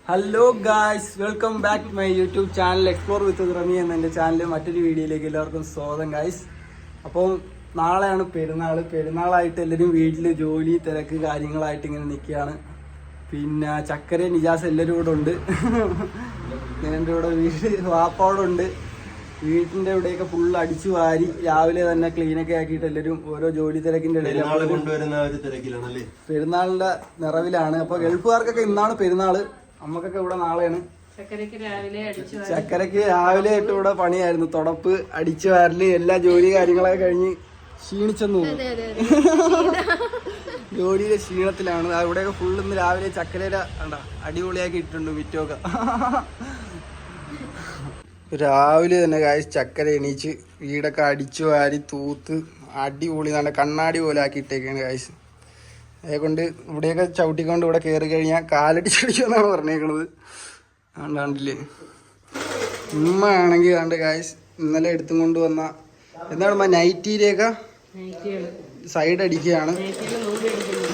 Hello guys, welcome back to my YouTube channel explore with Rami എന്ന എൻ്റെ ചാനലിൽ മറ്റൊരു വീഡിയോയിലേക്ക് എല്ലാവർക്കും സ്വാഗതം ഗായ്സ്. അപ്പം നാളെയാണ് പെരുന്നാളായിട്ട് എല്ലാവരും വീട്ടിൽ ജോലി തിരക്ക് കാര്യങ്ങളായിട്ട് ഇങ്ങനെ നിൽക്കുകയാണ്. പിന്നെ ചക്കര നിജാസ് എല്ലാവരും കൂടെ ഉണ്ട്. എൻ്റെ കൂടെ വീട് വാപ്പോടുണ്ട്. വീട്ടിൻ്റെ ഇവിടെയൊക്കെ ഫുള്ള് അടിച്ചു വാരി രാവിലെ തന്നെ ക്ലീനൊക്കെ ആക്കിയിട്ട് എല്ലാവരും ഓരോ ജോലി തിരക്കിൻ്റെ ഇടയിൽ പെരുന്നാളിൻ്റെ നിറവിലാണ്. അപ്പോൾ ഗൾഫുകാർക്കൊക്കെ ഇന്നാണ് പെരുന്നാൾ, നമുക്കൊക്കെ ഇവിടെ നാളെയാണ്. ചക്കരക്ക് രാവിലെ ആയിട്ട് ഇവിടെ പണിയായിരുന്നു. തുടപ്പ്, അടിച്ചു വാരല്, എല്ലാ ജോലി കാര്യങ്ങളൊക്കെ കഴിഞ്ഞ് ക്ഷീണിച്ചെന്നു ജോലിയിലെ ക്ഷീണത്തിലാണ്. ഇവിടെയൊക്കെ ഫുള്ള് ഇന്ന് രാവിലെ ചക്കരയില കണ്ട അടിപൊളിയാക്കി ഇട്ടിട്ടുണ്ട് മിറ്റമൊക്കെ. രാവിലെ തന്നെ കാശ് ചക്കര എണീച്ച് വീടൊക്കെ അടിച്ചു വാരി തൂത്ത് അടിപൊളി നല്ല കണ്ണാടി പോലെ ആക്കി ഇട്ടേക്കാണ് കാശ്. അതുകൊണ്ട് ഇവിടെയൊക്കെ ചവിട്ടിക്കൊണ്ട് ഇവിടെ കയറി കഴിഞ്ഞാൽ കാലടിച്ചടിക്കുമെന്നാണ് പറഞ്ഞേക്കണത്. കണ്ടില്ലേ, ഉമ്മ ആണെങ്കിൽ കണ്ട് കാശ് ഇന്നലെ എടുത്തും കൊണ്ട് വന്ന എന്താണ് നൈറ്റിയിലേക്ക് സൈഡ് അടിക്കുകയാണ്,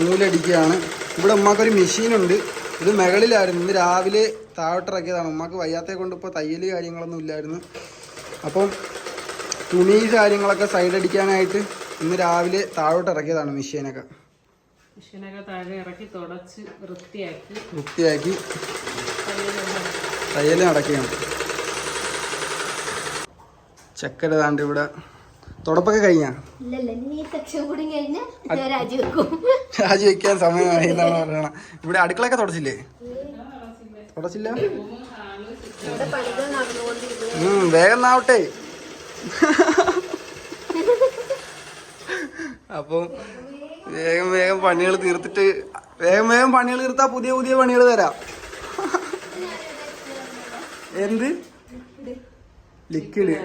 നൂലടിക്കുകയാണ്. ഇവിടെ ഉമ്മാക്കൊരു മെഷീനുണ്ട്, ഇത് മുകളിലായിരുന്നു. ഇന്ന് രാവിലെ താഴോട്ടിറക്കിയതാണ്. ഉമ്മാക്ക് വയ്യാത്തേ കൊണ്ട് ഇപ്പോൾ തയ്യൽ കാര്യങ്ങളൊന്നും ഇല്ലായിരുന്നു. അപ്പം തുണി കാര്യങ്ങളൊക്കെ സൈഡ് അടിക്കാനായിട്ട് ഇന്ന് രാവിലെ താഴോട്ട് ഇറക്കിയതാണ് മെഷീനൊക്കെ താഴെ ഇറക്കി തുടച്ച് വൃത്തിയാക്കി തയ്യൽ നടക്കുകയാണ്. ചക്കര താണ്ട് ഇവിടെ തുടപ്പൊക്കെ കഴിഞ്ഞാ രാജിവെക്കാൻ സമയമായി എന്നാണ് പറയണത്. ഇവിടെ അടുക്കളയൊക്കെ തുടച്ചില്ല. വേഗം ആവട്ടെ. അപ്പം വേഗം പണികൾ തീർത്തിട്ട് വേഗം പണികൾ തീർത്താ പുതിയ പണികൾ തരാം. എന്ത് ലിക്വിഡ്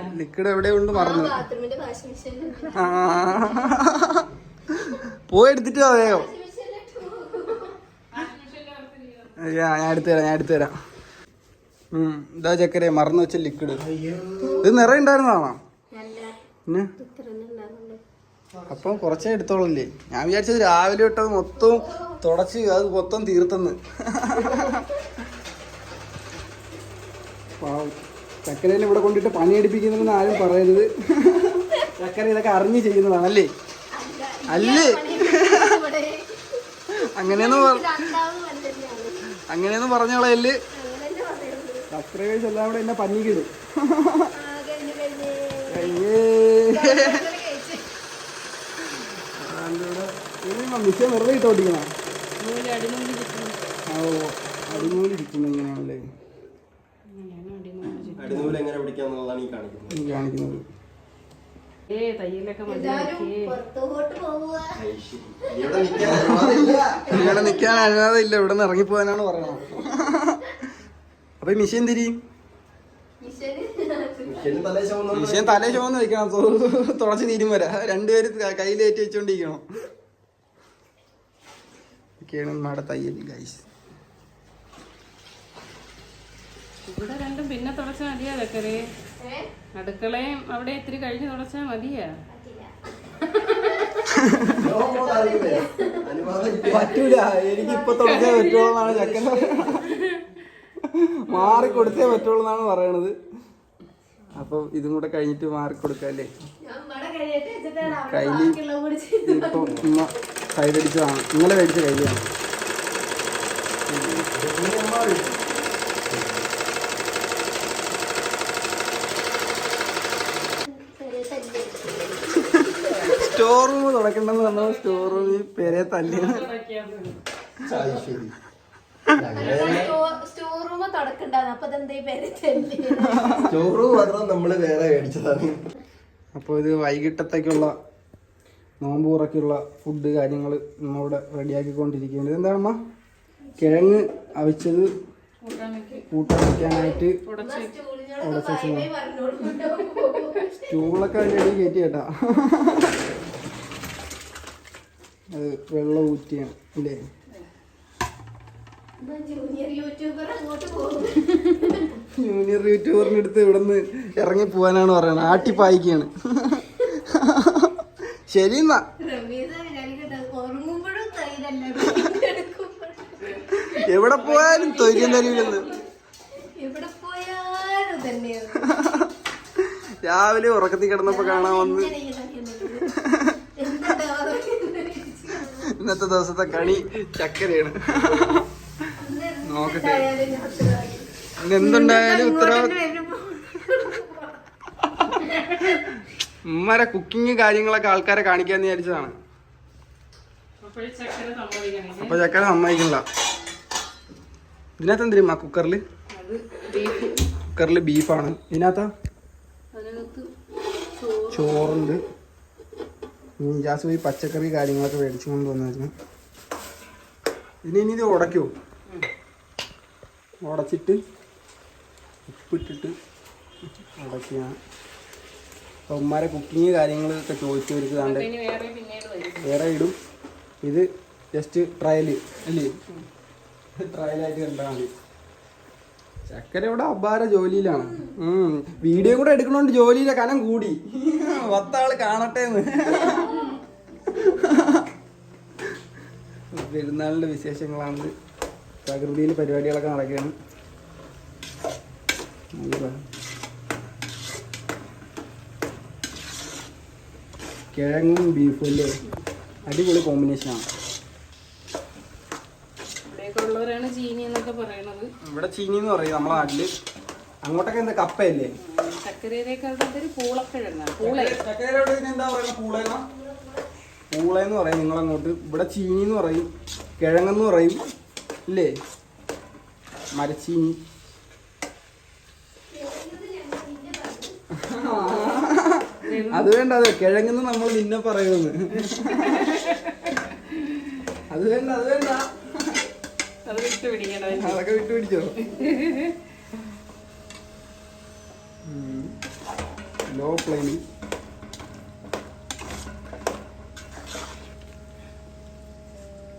എവിടെയുണ്ട് മറന്നു. പോയി എടുത്തിട്ട് വേഗം. ഞാൻ എടുത്തു തരാം. ഇതാ ചക്കര മറന്നു വെച്ച ലിക്വിഡ്. ഇത് നിറയെ ഉണ്ടായിരുന്നതാണോ? പിന്നെ അപ്പം കുറച്ചേ എടുത്തോളല്ലേ. ഞാൻ വിചാരിച്ചത് രാവിലെ ഇട്ടത് മൊത്തം തുടച്ച് അത് മൊത്തം തീർത്തെന്ന്. ചക്കരേനെ ഇവിടെ കൊണ്ടിട്ട് പണിയെടുപ്പിക്കുന്നെന്ന് ആരും പറയരുത്. ചക്കര ഇതൊക്കെ അറിഞ്ഞ് ചെയ്യുന്നതാണല്ലേ? അല്ലേ, അങ്ങനെയൊന്നും പറഞ്ഞോളല്ലേ. സബ്സ്ക്രൈബേഴ്സ് എല്ലാം കൂടെ എന്നെ പഞ്ഞിക്കിടും. മിഷൻ വെറുതെ ഇട്ട് ഓടിക്കണ അടിനൂലിരിക്കുന്നു. ഇങ്ങനെയാണല്ലേ കാണിക്കുന്നത്. ഇവിടെ നിക്കാൻ അനുവാദം ഇല്ല, ഇവിടെ നിന്ന് ഇറങ്ങിപ്പോവാനാണ് പറയണത്. അപ്പൊ ഈ മിഷൻ തിരിയും. മിഷൻ തലേ ചുവന്ന് വെക്കണം, തുടച്ച് തീരും വരെ. രണ്ടുപേര് കയ്യിലേറ്റി വെച്ചോണ്ടിരിക്കണം. ഒക്കെയാണ് നമ്മുടെ തയ്യൽ ഗൈസ്. ഇവിടെ രണ്ടും പിന്നെ തുടച്ചാൽ മതിയാ ചക്കരേ. അടുക്കളയും അവിടെ ഇത്തിരി കഴിഞ്ഞ് തുടച്ചാൽ മതിയാ. പറ്റൂല, എനിക്കിപ്പൊ തുടച്ചേ പറ്റുള്ളൂ എന്നാണ് ചക്കര. മാറിക്കൊടുത്തേ പറ്റുള്ളൂ എന്നാണ് പറയണത്. അപ്പൊ ഇതും കൂടെ കഴിഞ്ഞിട്ട് മാറിക്കൊടുക്കല്ലേ. കയ്യില് ഇപ്പൊ ഉമ്മ സൈഡ് അടിച്ചതാണ്, ഇന്നലെ മേടിച്ച കയ്യിലാണ്. സ്റ്റോർ റൂം തുടക്കണ്ടെന്ന് പറഞ്ഞാൽ സ്റ്റോർ റൂമിൽ പേരെ തല്ലിയാണ്. അപ്പോൾ ഇത് വൈകിട്ടത്തേക്കുള്ള നോമ്പ് തുറക്കുള്ള ഫുഡ് കാര്യങ്ങൾ നമ്മളിവിടെ റെഡിയാക്കിക്കൊണ്ടിരിക്കുകയാണ്. ഇതെന്താണ് അമ്മ? കിഴങ്ങ് അവിച്ചത് കൂട്ടാൻ വയ്ക്കാനായിട്ട് സ്റ്റൂളൊക്കെ അതിൻ്റെ ഇടയിൽ കയറ്റി കേട്ടാ. അത് വെള്ളം ഊറ്റിയാണ് അല്ലേ? ജൂനിയർ യൂട്യൂബറിന്റെ അടുത്ത് ഇവിടെ നിന്ന് ഇറങ്ങി പോവാനാണ് പറയണത്. ആട്ടിപ്പായിക്കാണ്. ശരി എന്നാ എവിടെ പോയാലും തൊഴിലും തരില്ലെന്ന്. രാവിലെ ഉറക്കത്തിൽ കിടന്നപ്പോ കാണാൻ വന്ന് ഇന്നത്തെ ദിവസത്തെ കണി ചക്കരയാണ്. നോക്കട്ടെ ഇന്നെന്തുണ്ടായാലും ഉത്തരവാദിത്വം. ഉമ്മരെ കുക്കിങ് കാര്യങ്ങളൊക്കെ ആൾക്കാരെ കാണിക്കാന്ന് വിചാരിച്ചതാണ്. അപ്പൊ ചക്കര സമ്മതിക്കണില്ല. ഇതിനകത്ത് എന്തിനാ കുക്കറില് ബീഫാണ്. ഇതിനകത്താ ചോറുണ്ട്. ജാസ് പോയി പച്ചക്കറി കാര്യങ്ങളൊക്കെ മേടിച്ചു കൊണ്ട് വന്നായിരുന്നു. ഇനി ഇത് ഉടയ്ക്കോ? ഉടച്ചിട്ട് ഉപ്പിട്ടിട്ട് ഉടയ്ക്കുക. അപ്പം ഉമ്മാരെ കുക്കിങ് കാര്യങ്ങളൊക്കെ ചോദിച്ചവർക്ക് താണ്ട് വേറെ ഇടും. ഇത് ജസ്റ്റ് ട്രയല് അല്ലേ? ട്രയലായിട്ട് കണ്ടാൽ മതി. ചക്കര ഇവിടെ അപാര ജോലിയിലാണ്. വീഡിയോ കൂടെ എടുക്കണോണ്ട് ജോലിയിലെ കനം കൂടി. 10 ആള് കാണട്ടെന്ന്. പെരുന്നാളിന്റെ വിശേഷങ്ങളാണ്. പ്രകൃതിയിൽ പരിപാടികളൊക്കെ നടക്കുകയാണ്. കിഴങ്ങും ബീഫും അല്ലേ? അടിപൊളി കോമ്പിനേഷനാണ്. ഇവിടെ ചീനി എന്ന് പറയും നമ്മളെ നാട്ടില്. അങ്ങോട്ടൊക്കെ എന്താ കപ്പയല്ലേ? പൂളയെന്ന് പറയും നിങ്ങളങ്ങോട്ട്. ഇവിടെ ചീനി എന്ന് പറയും, കിഴങ്ങെന്ന് പറയും ഇല്ലേ? മരച്ചീനി. അത് വേണ്ട, അത് കിഴങ്ങെന്ന് നമ്മൾ നിന്നെ പറയുമെന്ന്. അത് വേണ്ട, അത് വേണ്ട, അതൊക്കെ വിട്ടുപിടിച്ചോ. ലോ ഫ്ലെയിമിൽ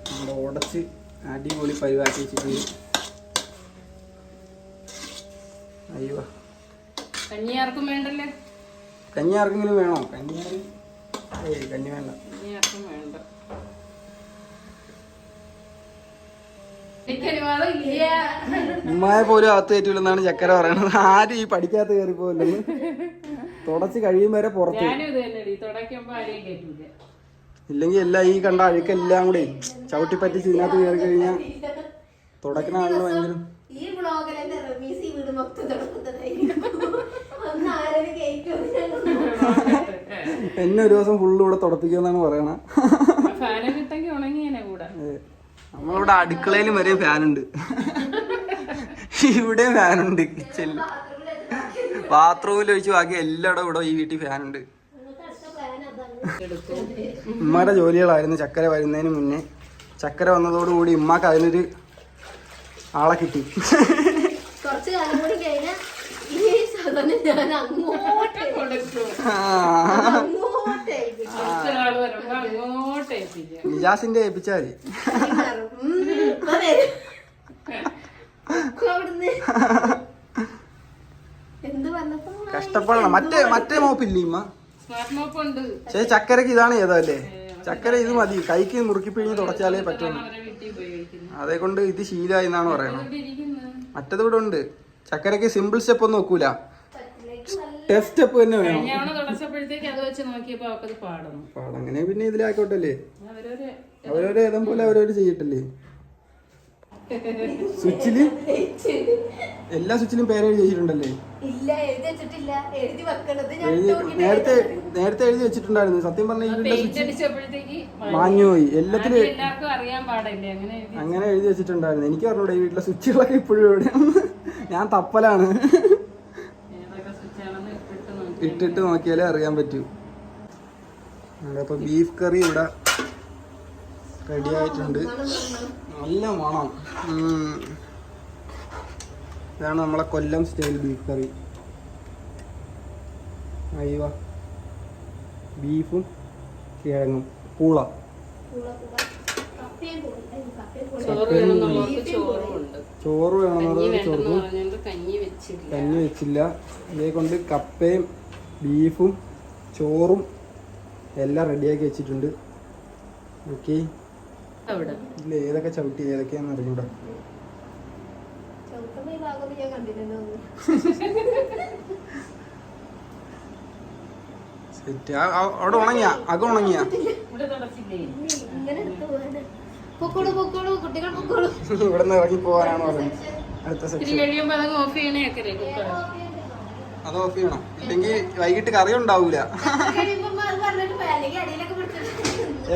നമ്മുടെ ഉടച്ച് അടിപൊളി പരിപാടി വെച്ചിട്ട്. അയ്യോ, കഞ്ഞി ആർക്കും വേണ്ടല്ലേ? കഞ്ഞി ആർക്കെങ്കിലും വേണോ? കഞ്ഞി വേണ്ട. ഉമ്മായ പോലും അകത്ത് കയറ്റില്ലെന്നാണ് ചക്കര പറയണത്. ആരും ഈ പഠിക്കാത്ത കയറി പോലെന്ന്. തുടച്ച് കഴിയും വരെ പുറത്ത്. ഇല്ലെങ്കിൽ എല്ലാം ഈ കണ്ട അഴുക്കെല്ലാം കൂടെ ചവിട്ടി പറ്റിച്ച് ഇതിനകത്ത് കയറി കഴിഞ്ഞാൽ തുടക്കണ ആളിന് ഭയങ്കര. എന്നെ ഒരു ദിവസം ഫുള്ള് ഇവിടെ തുടപ്പിക്കുമെന്നാണ് പറയണ. നമ്മളിവിടെ അടുക്കളയിൽ വരെ ഫാനുണ്ട്. ഇവിടെ ഫാനുണ്ട്. കിച്ചണില്, ബാത്റൂമിൽ ഒഴിച്ച് ബാക്കി എല്ലായിടും ഇവിടെ ഈ വീട്ടിൽ ഫാനുണ്ട്. ഉമ്മാരുടെ ജോലികളായിരുന്നു ചക്കര വരുന്നതിന് മുന്നേ. ചക്കര വന്നതോടുകൂടി ഉമ്മാക്ക് അതിനൊരു ആളെ കിട്ടി. നിജാസിന്റെ ഏൽപ്പിച്ചാൽ കഷ്ടപ്പെടണം. മറ്റേ മോപ്പില്ലേ ഇമ്മ? പക്ഷേ ചക്കരക്ക് ഇതാണ് ഏതല്ലേ? ചക്കര ഇത് മതി, കൈക്ക് മുറുക്കി പിഴിഞ്ഞ് തുടച്ചാലേ പറ്റുള്ളൂ. അതേ കൊണ്ട് ഇത് ശീലമായി എന്നാണ് പറയുന്നത്. മറ്റത് ഇവിടെ ഉണ്ട്. ചക്കരക്ക് സിമ്പിൾ സ്റ്റെപ്പ് ഒന്നും നോക്കൂല, ടെസ്റ്റ് സ്റ്റെപ്പ് തന്നെ വേണം. പാടങ്ങനെ പിന്നെ ഇതിലായിക്കോട്ടല്ലേ, അവരവരെ ഏതം പോലെ അവരവര് ചെയ്യട്ടല്ലേ. സ്വിച്ചില് എല്ലാ സ്വിച്ചിലും പേരെഴുതി വെച്ചിട്ടുണ്ടല്ലേ? നേരത്തെ എഴുതി വെച്ചിട്ടുണ്ടായിരുന്നു. സത്യം പറഞ്ഞ ഈ വീട്ടിലെ സ്വിച്ച് മാഞ്ഞുപോയി. എല്ലാത്തിലും അങ്ങനെ എഴുതി വെച്ചിട്ടുണ്ടായിരുന്നു. എനിക്ക് പറഞ്ഞൂടെ ഈ വീട്ടിലെ സ്വിച്ചുകളൊക്കെ ഇപ്പോഴും എവിടെയാണ്? ഞാൻ തപ്പലാണ്. ഇട്ടിട്ട് നോക്കിയാലേ അറിയാൻ പറ്റൂ. അപ്പൊ ബീഫ് കറി ഇവിടെ റെഡി ആയിട്ടുണ്ട്. നല്ല മണം. ഇതാണ് നമ്മളെ കൊല്ലം സ്റ്റൈൽ ബീഫ് കറി. അയ്യോ, ബീഫും കിഴങ്ങും പൂള. ചോറ് വേണമെന്ന് ചോറും കഞ്ഞി വെച്ചില്ല. ഇതേ കൊണ്ട് കപ്പയും ബീഫും ചോറും എല്ലാം റെഡിയാക്കി വെച്ചിട്ടുണ്ട്. ഓക്കെ, ഇല്ല ഏതൊക്കെ ചവിട്ടി ഏതൊക്കെയാന്ന് അറിഞ്ഞൂടാ. സെറ്റ്. അവിടെ ഉണങ്ങിയ അക ഉണങ്ങിയ ഇവിടെ തുടച്ചില്ലേ? ഇവിടെ നിന്ന് ഇറങ്ങി പോകാനാണ് പറയുന്നത്. അടുത്ത ഇത്തിരി സെക്ഷൻ കഴിയുമ്പോ അതങ്ങ് ഓഫ് ചെയ്യണേ ഒക്കെ കുക്കർ. അത് ഓഫ് ചെയ്യണം, ഇല്ലെങ്കിൽ വൈകിട്ട് കറി ഉണ്ടാവൂല.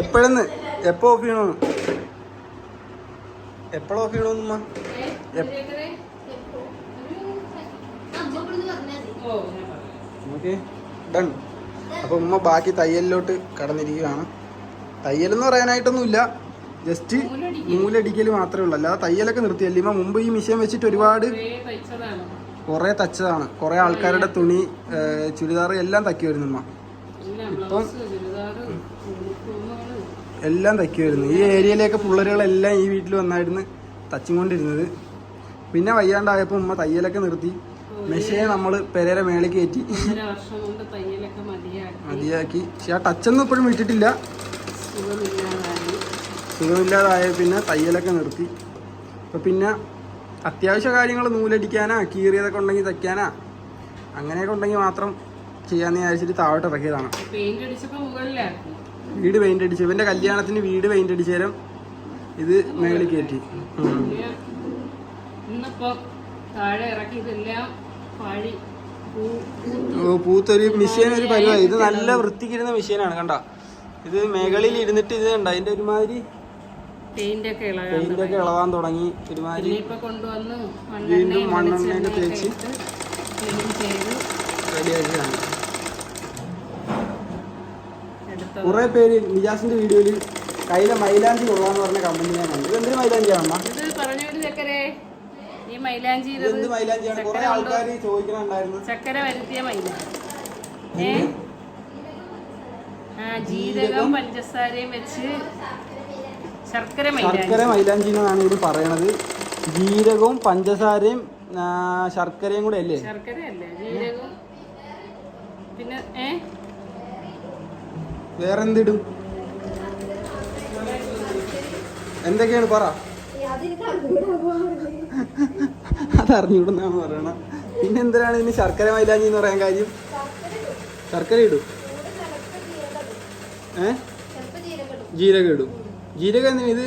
എപ്പോഴെന്ന് എപ്പോ ഓഫ് ചെയ്യണമെന്ന് എപ്പോഴും ഓഫ് ചെയ്യണമെന്നുമ്മ? Okay done. അപ്പൊ ഉമ്മ ബാക്കി തയ്യലിലോട്ട് കടന്നിരിക്കുകയാണ്. തയ്യലെന്ന് പറയാനായിട്ടൊന്നുമില്ല, ജസ്റ്റ് നൂലടിക്കൽ മാത്രമേ ഉള്ളൂ. അല്ലാതെ തയ്യലൊക്കെ നിർത്തിയല്ലേ ഇമ്മ? മുമ്പ് ഈ മിഷ്യൻ വെച്ചിട്ട് ഒരുപാട് കുറെ തച്ചതാണ്. കുറെ ആൾക്കാരുടെ തുണി, ചുരിദാർ എല്ലാം തയ്ക്കുമായിരുന്നു ഉമ്മ. ഇപ്പം എല്ലാം തയ്ക്കുമായിരുന്നു. ഈ ഏരിയയിലേക്ക് പിള്ളേരുകളെല്ലാം ഈ വീട്ടിൽ വന്നായിരുന്നു തച്ചുകൊണ്ടിരുന്നത്. പിന്നെ വയ്യാണ്ടായപ്പോൾ ഉമ്മ തയ്യലൊക്കെ നിർത്തി. മെഷീനെ നമ്മൾ പെരേരെ മേളിൽ കയറ്റി മതിയാക്കി. പക്ഷെ ആ ടച്ചൊന്നും ഇപ്പോഴും വിട്ടിട്ടില്ല. സുഖമില്ലാതായ പിന്നെ തയ്യലൊക്കെ നിർത്തി. അപ്പോൾ പിന്നെ അത്യാവശ്യ കാര്യങ്ങൾ നൂലടിക്കാനാ, കീറിയതൊക്കെ ഉണ്ടെങ്കിൽ തയ്ക്കാനാ, അങ്ങനെയൊക്കെ ഉണ്ടെങ്കിൽ മാത്രം ചെയ്യാന്ന് വിചാരിച്ചിട്ട് താഴോട്ട് ഇറക്കിയതാണ്. വീട് പെയിന്റ് അടിച്ചു. ഇവന്റെ കല്യാണത്തിന് വീട് പെയിന്റ് അടിച്ചു തരാം. ഇത് മേളിൽ കയറ്റി. പൂത്തൊരു മിഷ്യൻ ഒരു പരിപാടി. ഇത് നല്ല വൃത്തിക്കിരുന്ന മിഷ്യനാണ് കണ്ട. ഇത് മേകളിൽ ഇരുന്നിട്ട് ഇത് കണ്ട അതിന്റെ ഒരുമാതിരി പെയിന്റ് ഒക്കെ ഇളവാൻ തുടങ്ങി. ഒരുമാതിരി വീണ്ടും മണ്ണെണ്ണയൊക്കെ തേച്ച് റെഡിയാക്കിയാണ്. കുറെ പേര് നിജാസിന്റെ വീഡിയോയില് കയ്യിലെ മൈലാഞ്ചി കൊള്ളാന്ന് പറഞ്ഞ കമന്റ് ഞാൻ കണ്ടു. ഇതെന്തൊരു മൈലാഞ്ചിയാണ് അമ്മ? എന്ത് മൈലാഞ്ചിയാണ്? കുറെ ആൾക്കാർ ചോദിക്കണുണ്ടായിരുന്നു. ചക്കര വരുത്തിയ മൈലാഞ്ചി, ജീരകം പഞ്ചസാരയും വെച്ച് ശർക്കര മൈലാഞ്ചി എന്നാണ് ഇവര് പറയണത്. ജീരകവും പഞ്ചസാരയും ശർക്കരയും കൂടെ അല്ലേ? ശർക്കരയല്ലേ, ജീരകവും. പിന്നെ വേറെന്തിടും? എന്തൊക്കെയാണ് പറ. അതറിഞ്ഞൂടെന്നാണ് പറയണ. പിന്നെ എന്തിനാണ് ഇനി ശർക്കര മൈലാഞ്ചി എന്ന് പറയാൻ കാര്യം? ശർക്കര ഇടും, ജീരകം ഇടും. ജീരകം എന്തിനാ? ഇത്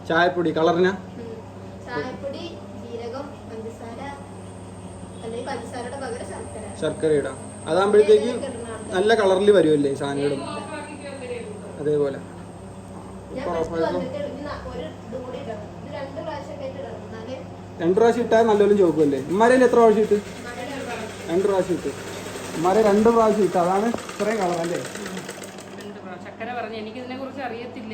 ചായപ്പൊടി കളറിനാ? ശർക്കര ഇടാം. അതാകുമ്പോഴത്തേക്ക് നല്ല കളറിൽ വരുമല്ലേ സാധനം ഇടും. അതേപോലെ 2 പ്രാവശ്യം ഇട്ടാൽ നല്ലോണം ചോക്കുമല്ലേ? ഉമ്മാരയിൽ എത്ര പ്രാവശ്യം ഇട്ട്? 2 പ്രാവശ്യം ഇട്ട്. ഉമ്മാരെ 2 പ്രാവശ്യം ഇട്ട്. അതാണ് ഇത്രയും കളർ അല്ലേ? ചക്കര പറഞ്ഞു, എനിക്ക് ഇതിനെ കുറിച്ച് അറിയത്തില്ല.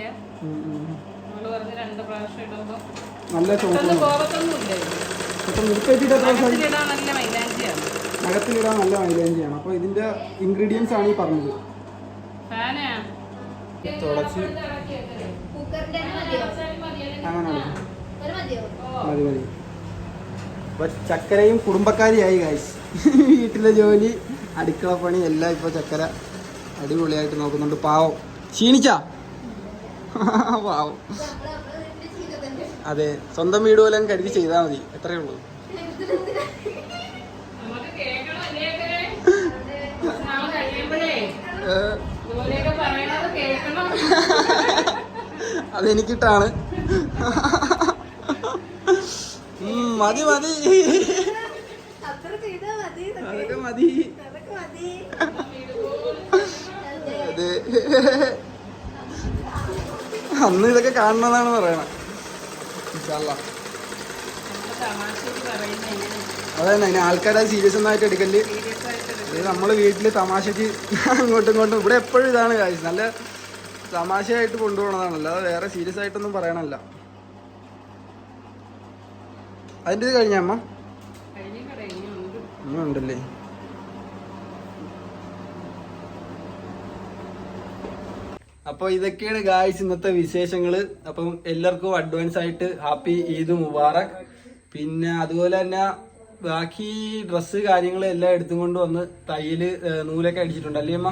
നല്ല ചോക്കൊന്നും അകത്തിലിടാൻ നല്ല മൈലാഞ്ചിയാണ്. അപ്പൊ ഇതിന്റെ ഇൻഗ്രീഡിയൻസ് ആണ് ഈ പറഞ്ഞത്. തുടച്ച് അങ്ങനെ മതി മതി. അപ്പൊ ചക്കരയും കുടുംബക്കാരിയായി ഗൈസ്. വീട്ടിലെ ജോലി, അടുക്കള പണി എല്ലാം ഇപ്പൊ ചക്കര അടിപൊളിയായിട്ട് നോക്കുന്നുണ്ട്. പാവം ക്ഷീണിച്ചാ? പാവം. അതെ, സ്വന്തം വീട് പോലെ കരുതി ചെയ്താൽ മതി, എത്രയേ ഉള്ളൂ. അതെനിക്കിട്ടാണ്. മതി മതി, അതൊക്കെ മതി. അതെ, അന്ന് ഇതൊക്കെ കാണണമെന്നാണ് പറയണത്. അതന്നെ, അതിന് ആൾക്കാരെ സീരിയസ് ഒന്നായിട്ട് എടുക്കല്. ഇത് നമ്മള് വീട്ടില് തമാശക്ക് അങ്ങോട്ടും ഇങ്ങോട്ടും. ഇവിടെ എപ്പോഴും ഇതാണ് കാര്യം, നല്ല തമാശയായിട്ട് കൊണ്ടുപോകണതാണ്, അല്ലാതെ വേറെ സീരിയസ് ആയിട്ടൊന്നും പറയണല്ല. അതിൻ്റെ ഇത് കഴിഞ്ഞ അമ്മ ഉണ്ടല്ലേ? അപ്പോൾ ഇതൊക്കെയാണ് ഗായ്സ് ഇന്നത്തെ വിശേഷങ്ങൾ. അപ്പം എല്ലാവർക്കും അഡ്വാൻസ് ആയിട്ട് ഹാപ്പി ഈദ് മുബാറക്. പിന്നെ അതുപോലെ തന്നെ ബാക്കി ഡ്രസ്സ് കാര്യങ്ങൾ എല്ലാം എടുത്തും കൊണ്ട് വന്ന് തയ്യല് നൂലൊക്കെ അടിച്ചിട്ടുണ്ട് അല്ലേ അമ്മ?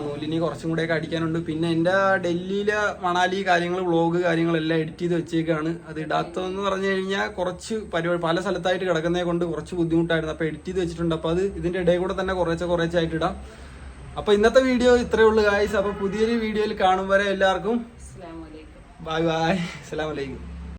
നൂലിനി കുറച്ചും കൂടെയൊക്കെ അടിക്കാനുണ്ട്. പിന്നെ എൻ്റെ ഡൽഹിയിലെ മണാലി കാര്യങ്ങൾ വ്ളോഗ് കാര്യങ്ങളെല്ലാം എഡിറ്റ് ചെയ്ത് വെച്ചേക്കാണ്. അത് ഇടാത്തതെന്ന് പറഞ്ഞു കഴിഞ്ഞാൽ കുറച്ച് പരിപാടി പല സ്ഥലത്തായിട്ട് കിടക്കുന്നതിനെ കൊണ്ട് കുറച്ച് ബുദ്ധിമുട്ടായിരുന്നു. അപ്പോൾ എഡിറ്റ് ചെയ്ത് വെച്ചിട്ടുണ്ട്. അപ്പോൾ അത് ഇതിൻ്റെ ഇടയിൽ കൂടെ തന്നെ കുറച്ചായിട്ട് ഇടാം. അപ്പോൾ ഇന്നത്തെ വീഡിയോ ഇത്രയേ ഉള്ളൂ ഗായ്സ്. അപ്പോൾ പുതിയൊരു വീഡിയോയിൽ കാണും വരെ എല്ലാവർക്കും അസ്സലാമു അലൈക്കും. Bye bye. അസ്സലാമു അലൈക്കും.